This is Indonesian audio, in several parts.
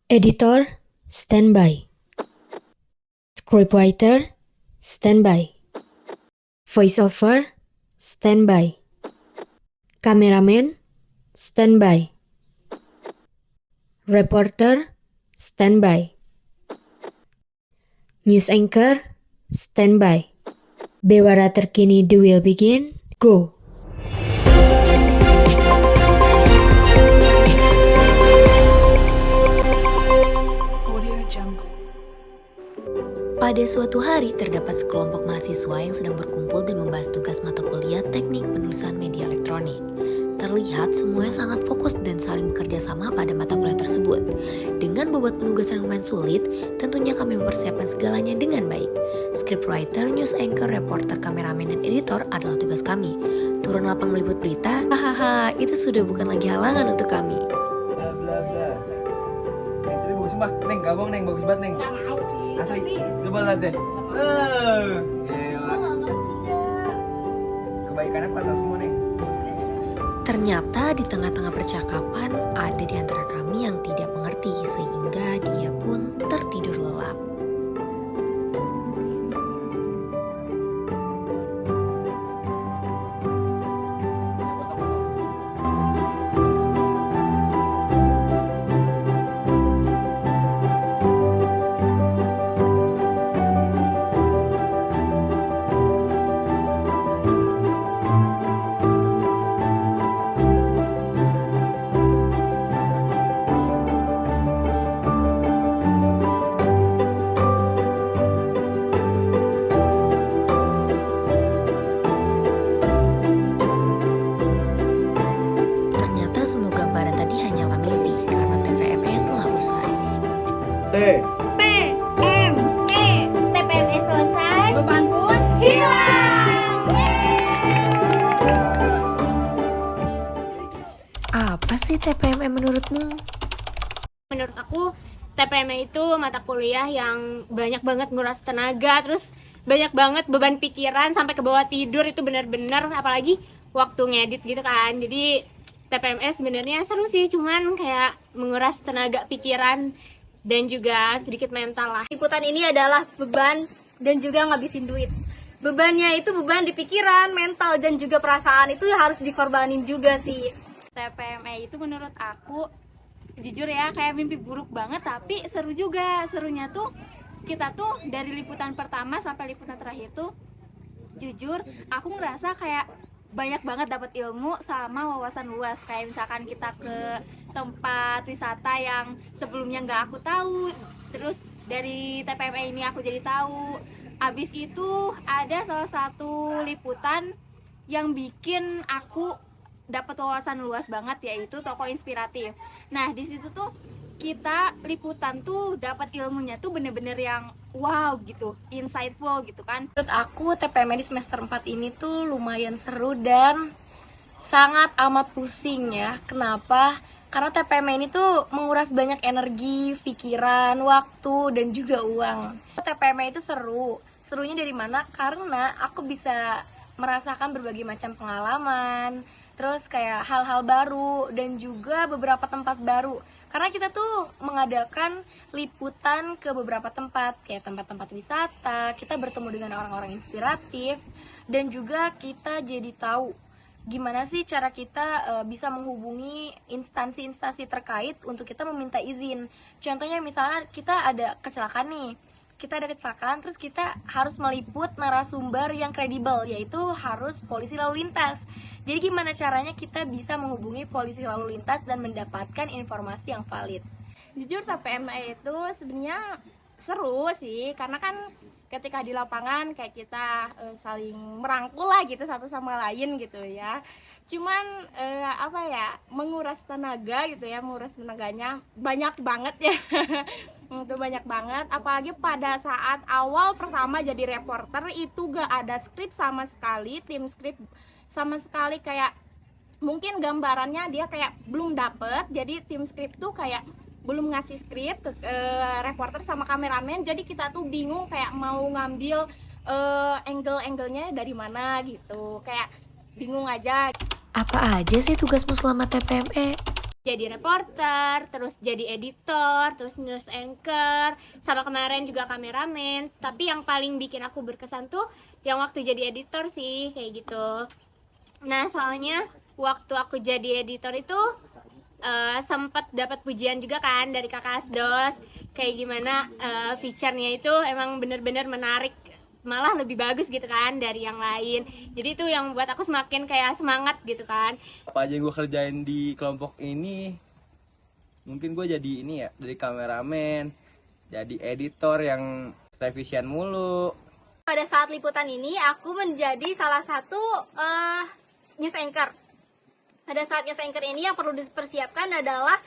Editor, standby. Scriptwriter, standby. Voiceover, standby. Kameramen, standby. Reporter, standby. News anchor, standby. Bewara terkini The Will Begin, go! Pada suatu hari, terdapat sekelompok mahasiswa yang sedang berkumpul dan membahas tugas mata kuliah teknik penulisan media elektronik. Terlihat semuanya sangat fokus dan saling bekerja sama pada mata kuliah tersebut. Dengan bobot penugasan yang lumayan sulit, tentunya kami mempersiapkan segalanya dengan baik. Scriptwriter, news anchor, reporter, kameramen, dan editor adalah tugas kami. Turun lapang meliput berita, hahaha, itu sudah bukan lagi halangan untuk kami. Bla bla bla. Neng, tapi bagus mbak. Neng, gabung neng, bagus banget neng. Asli, coba lihat deh. Gila. Kebaikannya patah semua neng. Ternyata di tengah-tengah percakapan ada di antara kami yang tidak mengerti sehingga dia pun tertidur lelap. Ternyata semua gambaran tadi hanyalah mimpi karena TPM-nya telah usai. TPM selesai, Beban pun hilang. Apa sih TPM menurutmu? Menurut aku TPM itu mata kuliah yang banyak banget nguras tenaga, terus banyak banget beban pikiran sampai ke bawah tidur. Itu benar-benar apalagi waktu ngedit gitu kan. Jadi TPMS sebenarnya seru sih, cuman kayak menguras tenaga pikiran dan juga sedikit mental lah. Liputan ini adalah beban dan juga ngabisin duit. Bebannya itu beban di pikiran, mental, dan juga perasaan. Itu harus dikorbanin juga sih. TPME itu menurut aku jujur ya kayak mimpi buruk banget, tapi seru juga. Serunya tuh kita tuh dari liputan pertama sampai liputan terakhir tuh jujur aku ngerasa kayak banyak banget dapat ilmu sama wawasan luas. Kayak misalkan kita ke tempat wisata yang sebelumnya nggak aku tahu, terus dari TPME ini aku jadi tahu. Abis itu ada salah satu liputan yang bikin aku dapat wawasan luas banget, yaitu Toko Inspiratif. Nah di situ tuh kita liputan tuh dapat ilmunya tuh bener-bener yang wow gitu, insightful gitu kan. Menurut aku TPM di semester 4 ini tuh lumayan seru dan sangat amat pusing ya. Kenapa? Karena TPM ini tuh menguras banyak energi, pikiran, waktu, dan juga uang. TPM itu seru. Serunya dari mana? Karena aku bisa merasakan berbagai macam pengalaman, terus kayak hal-hal baru dan juga beberapa tempat baru. Karena kita tuh mengadakan liputan ke beberapa tempat, kayak tempat-tempat wisata, kita bertemu dengan orang-orang inspiratif, dan juga kita jadi tahu gimana sih cara kita bisa menghubungi instansi-instansi terkait untuk kita meminta izin. Contohnya misalnya kita ada kecelakaan nih, terus kita harus meliput narasumber yang kredibel, yaitu harus polisi lalu lintas. Jadi gimana caranya kita bisa menghubungi polisi lalu lintas dan mendapatkan informasi yang valid? Jujur TPME itu sebenarnya seru sih, karena kan ketika di lapangan kayak kita saling merangkul lah gitu satu sama lain gitu ya. Cuman menguras tenaga gitu ya, menguras tenaganya banyak banget ya. Itu banyak banget, apalagi pada saat awal pertama jadi reporter itu gak ada skrip sama sekali, tim skrip sama sekali, kayak mungkin gambarannya dia kayak belum dapet, jadi tim skrip tuh kayak belum ngasih skrip ke reporter sama kameramen, jadi kita tuh bingung kayak mau ngambil angle-angle-nya dari mana gitu, kayak bingung aja. Apa aja sih tugasmu selama TPME? jadi reporter, terus jadi editor, terus news anchor, sama kemarin juga kameramen. Tapi yang paling bikin aku berkesan tuh yang waktu jadi editor sih, kayak gitu. Nah, soalnya waktu aku jadi editor itu sempat dapat pujian juga kan dari kakak Asdos, kayak gimana feature-nya itu emang bener-bener menarik, malah lebih bagus gitu kan dari yang lain. Jadi itu yang buat aku semakin kayak semangat gitu kan. Apa aja yang gue kerjain di kelompok ini, mungkin gue jadi ini ya, dari kameramen, jadi editor yang revisian mulu. Pada saat liputan ini aku menjadi salah satu news anchor. Pada saat news anchor ini yang perlu dipersiapkan adalah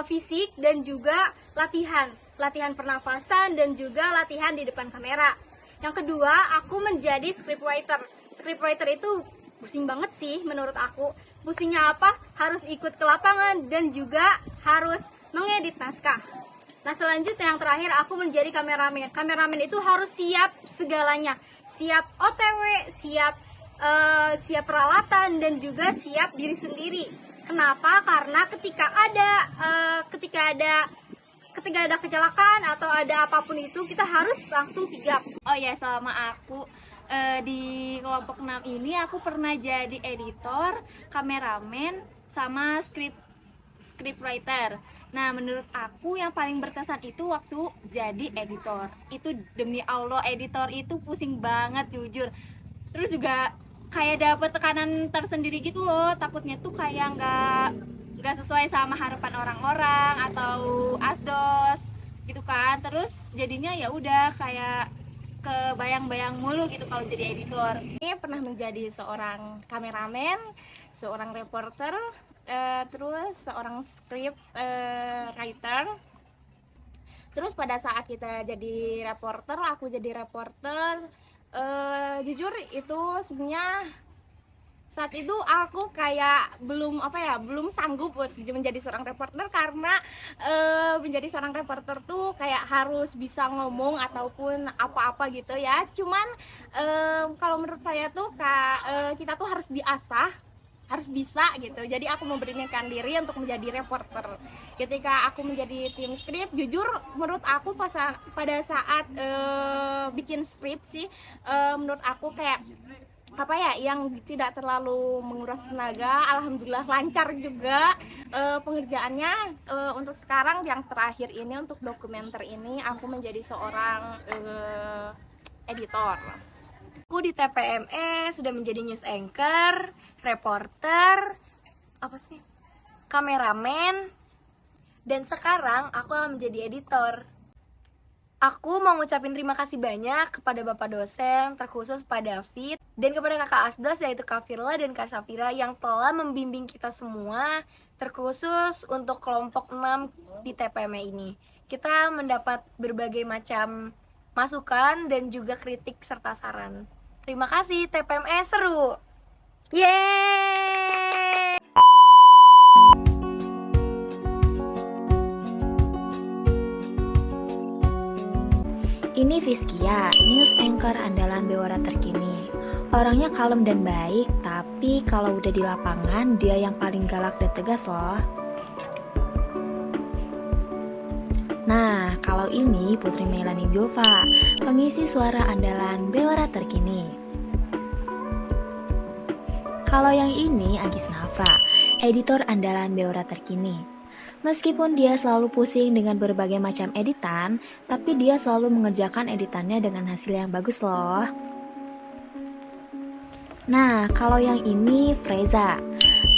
fisik dan juga latihan pernafasan dan juga latihan di depan kamera. Yang kedua, aku menjadi scriptwriter. Scriptwriter itu pusing banget sih menurut aku. Pusingnya apa? Harus ikut ke lapangan dan juga harus mengedit naskah. Nah, selanjutnya yang terakhir aku menjadi kameramen. Kameramen itu harus siap segalanya. Siap OTW, siap peralatan dan juga siap diri sendiri. Kenapa? Karena ketika ada kecelakaan atau ada apapun itu, kita harus langsung sigap. Oh ya, selama aku di kelompok 6 ini aku pernah jadi editor, kameramen, sama scriptwriter. Nah, menurut aku yang paling berkesan itu waktu jadi editor. Itu demi Allah, editor itu pusing banget jujur. Terus juga kayak dapet tekanan tersendiri gitu loh, takutnya tuh kayak nggak sesuai sama harapan orang-orang atau Asdos gitu kan. Terus jadinya ya udah kayak kebayang-bayang mulu gitu kalau jadi editor. Ini pernah menjadi seorang kameramen, seorang reporter, terus seorang script writer. Terus pada saat kita jadi reporter, aku jadi reporter, jujur itu sebenarnya saat itu aku kayak belum sanggup menjadi seorang reporter, karena menjadi seorang reporter tuh kayak harus bisa ngomong ataupun apa-apa gitu ya. Cuman kalau menurut saya tuh kita tuh harus diasah, harus bisa gitu. Jadi aku memberanikan diri untuk menjadi reporter. Ketika aku menjadi tim skrip, jujur menurut aku pada saat bikin skrip sih, menurut aku kayak yang tidak terlalu menguras tenaga. Alhamdulillah lancar juga pengerjaannya. Untuk sekarang yang terakhir ini, untuk dokumenter ini, aku menjadi seorang editor. Aku di TPME sudah menjadi news anchor, reporter, kameramen, dan sekarang aku akan menjadi editor. Aku mau ngucapin terima kasih banyak kepada Bapak dosen, terkhusus Pak David, dan kepada Kakak Asdos yaitu Kak Firla dan Kak Safira yang telah membimbing kita semua, terkhusus untuk kelompok 6 di TPME ini. Kita mendapat berbagai macam masukan dan juga kritik serta saran. Terima kasih, TPME seru! Yeay! Ini Fiskia, news anchor andalan Bewara terkini. Orangnya kalem dan baik, tapi kalau udah di lapangan dia yang paling galak dan tegas loh. Nah, kalau ini Putri Melani Zulfa, pengisi suara andalan Bewara terkini. Kalau yang ini Agis Nafra, editor andalan Bewara terkini. Meskipun dia selalu pusing dengan berbagai macam editan, tapi dia selalu mengerjakan editannya dengan hasil yang bagus loh. Nah, kalau yang ini Freza,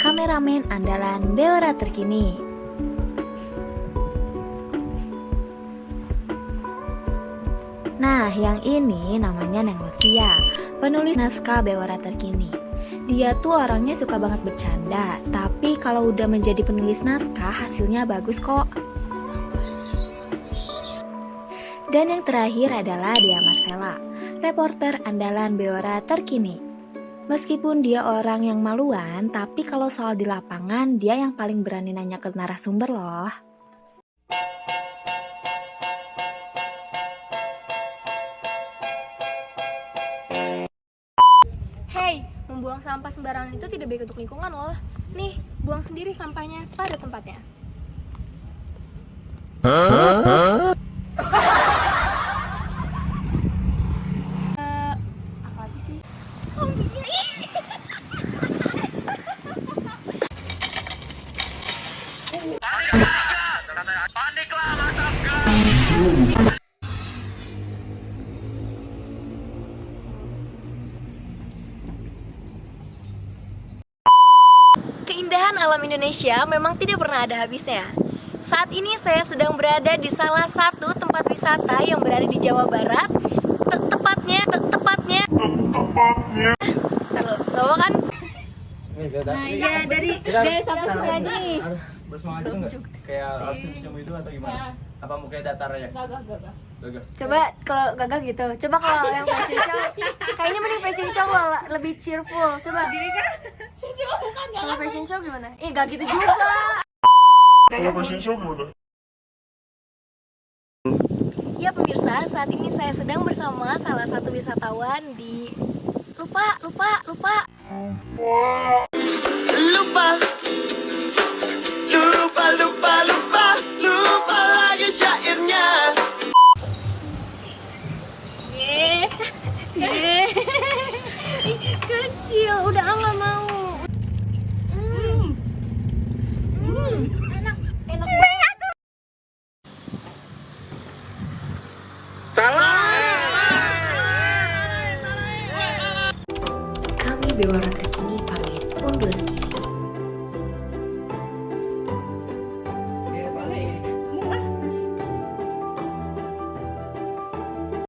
kameramen andalan Bewara terkini. Nah, yang ini namanya Neng Lutfia, penulis naskah Bewara terkini. Dia tuh orangnya suka banget bercanda, tapi kalau udah menjadi penulis naskah hasilnya bagus kok. Dan yang terakhir adalah Dea Marcella, reporter andalan Bewara terkini. Meskipun dia orang yang maluan, tapi kalau soal di lapangan dia yang paling berani nanya ke narasumber loh. buang sampah sembarangan itu tidak baik untuk lingkungan loh. Nih, buang sendiri sampahnya pada tempatnya. Apalagi sih? Keindahan alam Indonesia memang tidak pernah ada habisnya. Saat ini saya sedang berada di salah satu tempat wisata yang berada di Jawa Barat. Tepatnya. Ntar lo, gak apa kan? Nah iya, dari sampai sini aja nih. Harus bersemangat juga nggak? Kayak harus senyum itu atau gimana? Apa mukanya datar aja? Gagah. Coba kalau gagah gitu. Coba kalau yang fashion show, kayaknya mending fashion show lo lebih cheerful. Coba. Kalau fashion show gimana? Gak gitu juga. Ya pemirsa, saat ini saya sedang bersama salah satu wisatawan di lupa lagi syairnya. Kecil, udah nggak mau. Enak banget. Kami Bewara Terkini pamit undur diri.